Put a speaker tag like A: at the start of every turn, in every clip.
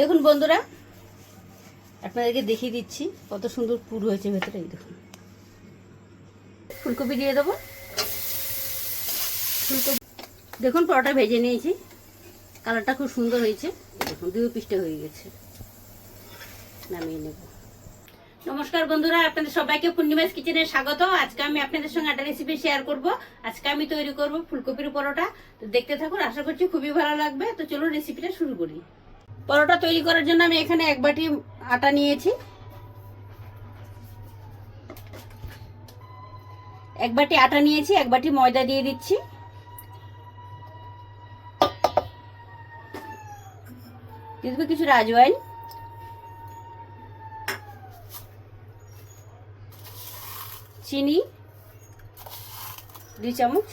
A: দেখুন বন্ধুরা, আপনাদেরকে দেখিয়ে দিচ্ছি কত সুন্দর পুর হয়েছে ভেতরে। এই দেখুন, ফুলকপি দিয়ে দেবো। ফুলকপি দেখুন, পরোটা ভেজে নিয়েছি, কালারটা খুব সুন্দর হয়েছে। দেখুন, দুই পিসটা হয়ে গেছে, নামিয়ে নেব। নমস্কার বন্ধুরা, আপনাদের সবাইকে পূর্ণিমাস কিচেনে স্বাগত। আজকে আমি আপনাদের সঙ্গে একটা রেসিপি শেয়ার করব। আজকে আমি তৈরি করব ফুলকপির পরোটা। তো দেখতে থাকুন, আশা করছি খুবই ভালো লাগবে। তো চলুন রেসিপিটা শুরু করি। পরোটা তৈরি করার জন্য আমি এখানে 1 বাটি আটা নিয়েছি। 1 বাটি আটা নিয়েছি, 1 বাটি ময়দা দিয়ে দিচ্ছি। দিয়ে দেবো কিছু রাজওয়াইন, চিনি 2 চামচ,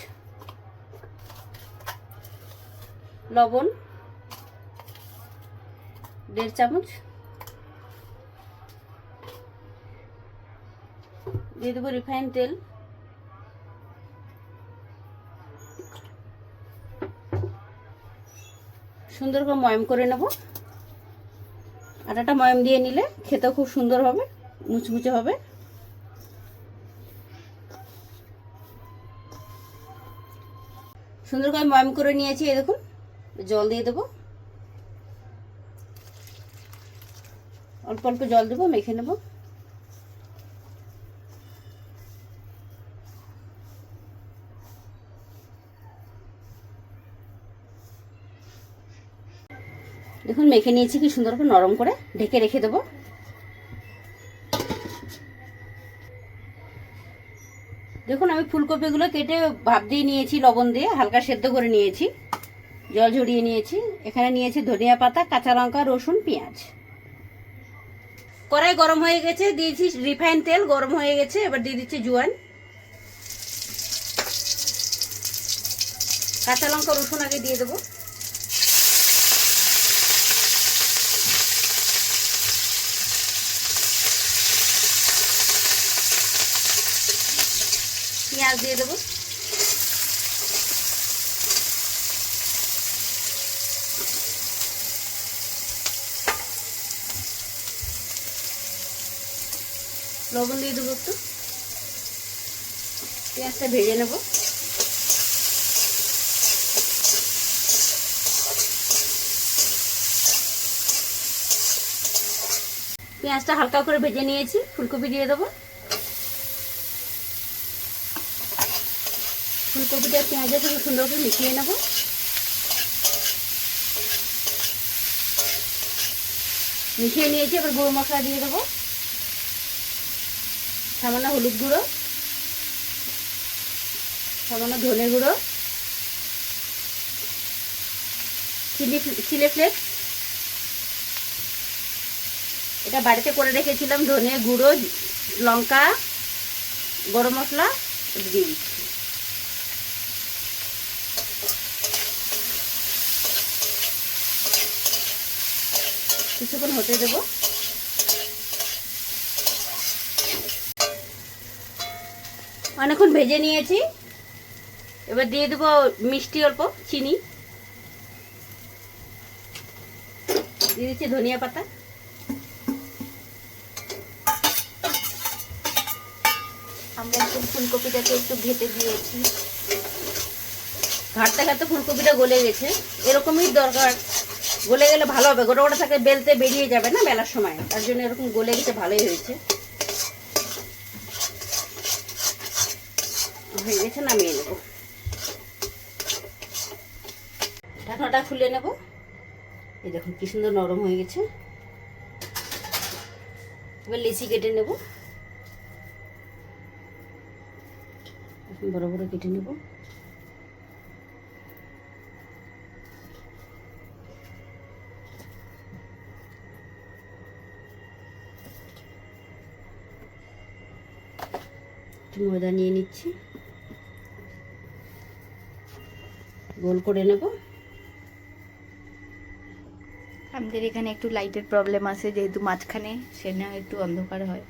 A: লবণ 1.5 চামচ, দিয়ে দেবো রিফাইন তেল, সুন্দর করে ময়ম করে নেব। আটাটা ময়ম দিয়ে নিলে খেতেও খুব সুন্দর হবে, মুচমুচে হবে। সুন্দর করে ময়ম করে নিয়েছি। এই দেখুন, জল দিয়ে দেবো, অল্প অল্প জল দেবো, মেখে নেব। দেখুন, মেখে নিয়েছি কি সুন্দর করে নরম করে, ঢেকে রেখে দেবো। দেখুন, আমি ফুলকপিগুলো কেটে ভাপ দিয়ে নিয়েছি, লবণ দিয়ে হালকা সেদ্ধ করে নিয়েছি, জল ঝরিয়ে নিয়েছি। এখানে নিয়েছি ধনিয়া পাতা, কাঁচা লঙ্কা, রসুন, পেঁয়াজ। কড়াই গরম হয়ে গেছে, দিয়েছি রিফাইন তেল, গরম হয়ে গেছে। এবার দিয়ে দিচ্ছি জোয়ান, কাঁচা লঙ্কা, রসুন আগে দিয়ে দেবো। পেঁয়াজ দিয়ে দেবো, লবণ দিয়ে দেবো একটু, পেঁয়াজটা ভেজে নেব। পেঁয়াজটা হালকা করে ভেজে নিয়েছি, ফুলকপি দিয়ে দেবো। ফুলকপিটা পেঁয়াজের সাথে সুন্দর করে মিশিয়ে নেব। মিশিয়ে নিয়েছি, এবার গুঁড়ো মশলা দিয়ে দেবো। সামান্য হলুদ গুঁড়ো, সামান্য ধনে গুঁড়ো, চিলি ফ্লেক্স, এটা বাড়িতে করে রেখেছিলাম। ধনে গুঁড়ো, লঙ্কা, গরম মশলা দিয়ে দিচ্ছি। কিছুক্ষণ হতে দেব। অনেকক্ষণ ভেজে নিয়েছি, এবার দিয়ে দেবো মিষ্টি অল্প, চিনি দিয়ে দিচ্ছি, ধনিয়া পাতা, আমরা একটু ফুলকপিটাকে একটু ঘেটে দিয়েছি। ঘাটতে ঘাটতে ফুলকপিটা গলে গেছে, এরকমই দরকার। গলে গেলে ভালো হবে, গোটা গোটা থাকে, বেলতে বেরিয়ে যাবে না বেলার সময়, তার জন্য এরকম গলে গেছে, ভালোই হয়েছে। হয়ে গেছে, নামিয়ে নেব। ঢাকনাটা খুলে নেব। এই দেখুন কি সুন্দর নরম হয়ে গেছে। এবার লেচি কেটে নেব, বড় বড় কেটে নেব। ময়দা নিয়ে নিচ্ছি, গোল করে নেব।
B: আমাদের এখানে একটু লাইটের প্রবলেম আছে, যেহেতু মাঝখানে, সেটা একটু অন্ধকার হয়।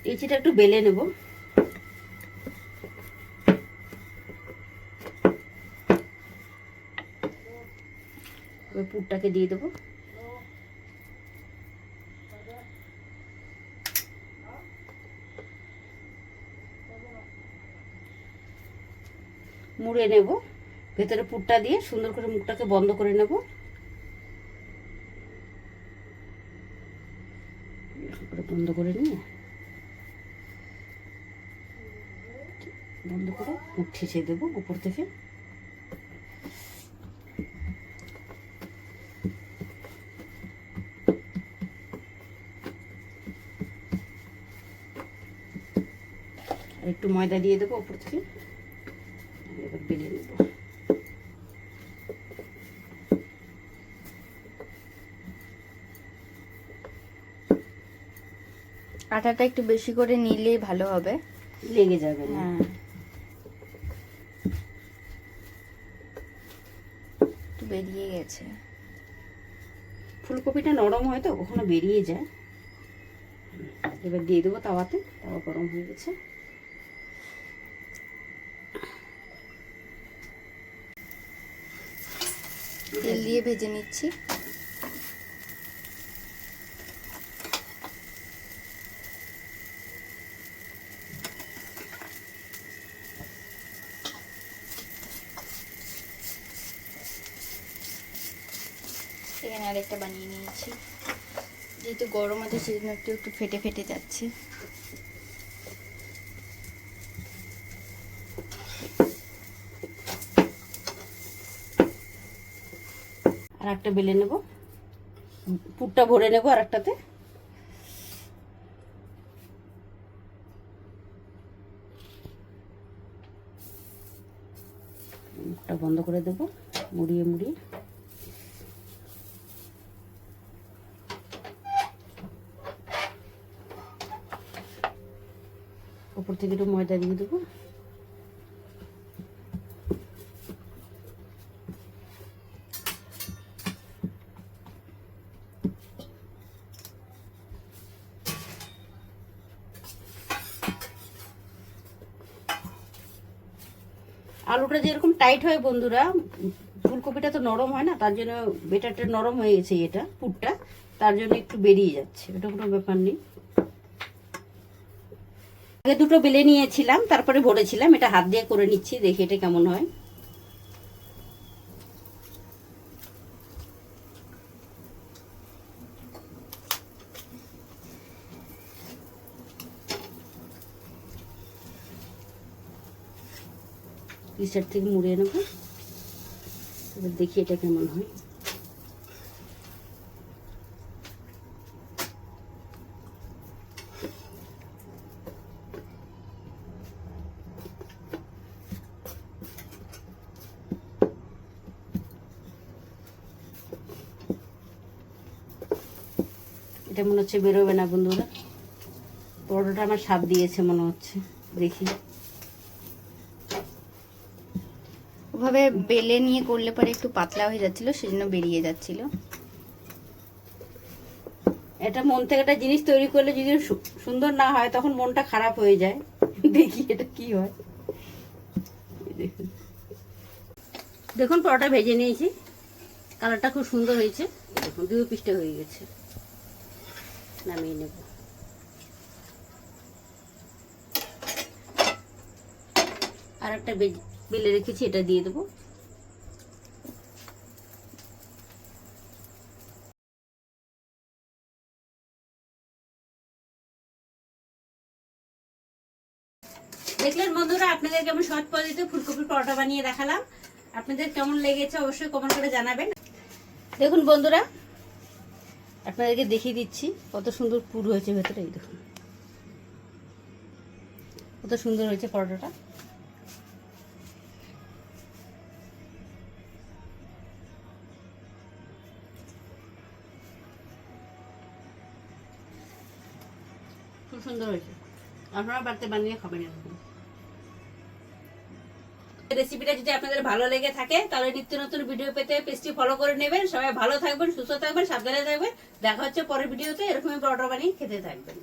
A: লিচিটা একটু বেলে নেব। ওই পুরটাকে দিয়ে দেবো। মুড়ে নেব, ভেতরে পুরটা দিয়ে সুন্দর করে মুখটাকে বন্ধ করে নেব। বন্ধ করে নিয়ে বন্ধ করে মুখ ঠেসে দেবো উপর থেকে। আর একটু ময়দা দিয়ে দেবো উপর থেকে। এবার বেলে নেব।
B: আটাটা একটু বেশি করে নিলেই ভালো হবে,
A: লেগে যাবে না।
B: হ্যাঁ, একটু বেরিয়ে গেছে।
A: ফুলকপিটা নরম হয় তো কখনো বেরিয়ে যায়। এবার দিয়ে দেবো তাওয়াতে। তাওয়া গরম হয়ে গেছে।
B: তেল দিয়ে ভেজে নিচ্ছি। এখানে আরেকটা বানিয়ে নিয়েছি, যেহেতু গরম আছে সেজন্য একটু একটু ফেটে ফেটে যাচ্ছে।
A: আর একটা বেলে নেব, পুরটা ভরে নেব আর একটাতে। মুখটা বন্ধ করে দেবো মুড়িয়ে মুড়িয়ে। উপর থেকে একটু ময়দা দিয়ে দেবো। আলুটা যেরকম টাইট হয় বন্ধুরা, ফুলকপিটা তো নরম হয় না, তার জন্য বেটারটা নরম হয়ে গেছে, এটা পুরটা তার জন্য একটু বেরিয়ে যাচ্ছে, এটা কোনো ব্যাপার নেই। আগে দুটো বেলে নিয়েছিলাম, তারপরে ভরেছিলাম। এটা হাত দিয়ে করে নিচ্ছি, দেখি এটা কেমন হয়। পিসার থেকে মুড়িয়ে নেব, এবার দেখি এটা কেমন হয়। এটা মনে হচ্ছে বেরোবে না বন্ধুরা, পরোটাটা আমার স্বাদ দিয়েছে মনে হচ্ছে, দেখি।
B: ওভাবে বেলে নিয়ে করলে পরে একটু পাতলা হয়ে যাচ্ছিল, সেজন্য বেরিয়ে যাচ্ছিল।
A: এটা মন থেকে একটা জিনিস তৈরি করলে যদি সুন্দর না হয় তখন মনটা খারাপ হয়ে যায়। দেখি এটা কি হয়। দেখুন পরোটা ভেজে নিয়েছি, কালারটা খুব সুন্দর হয়েছে। দেখুন দুই পিসটা হয়ে গেছে, নামিয়ে নেব। আর একটা বেলে রেখেছি, এটা দিয়ে দেবো। দেখলেন বন্ধুরা, আপনাদের কেমন সহজ পদ্ধতিতে ফুলকপির পরোটা বানিয়ে দেখালাম। আপনাদের কেমন লেগেছে অবশ্যই কমেন্ট করে জানাবেন। দেখুন বন্ধুরা, আপনাদেরকে দেখিয়ে দিচ্ছি কত সুন্দর পুর হয়েছে ভেতরে। এই দেখুন কত সুন্দর হয়েছে পরোটাটা। খুব সুন্দর হয়েছে, আপনারা বাড়িতে বানিয়ে খাবেন এরকম। রেসিপিটা যদি আপনাদের ভালো লেগে থাকে তাহলে নিত্য নতুন ভিডিও পেতে পেজটি ফলো করে নেবেন। সবাই ভালো থাকবেন, সুস্থ থাকবেন, সাবধানে থাকবেন। দেখা হচ্ছে পরের ভিডিওতে। এরকমই পরোটা বানিয়ে খেতে থাকবেন।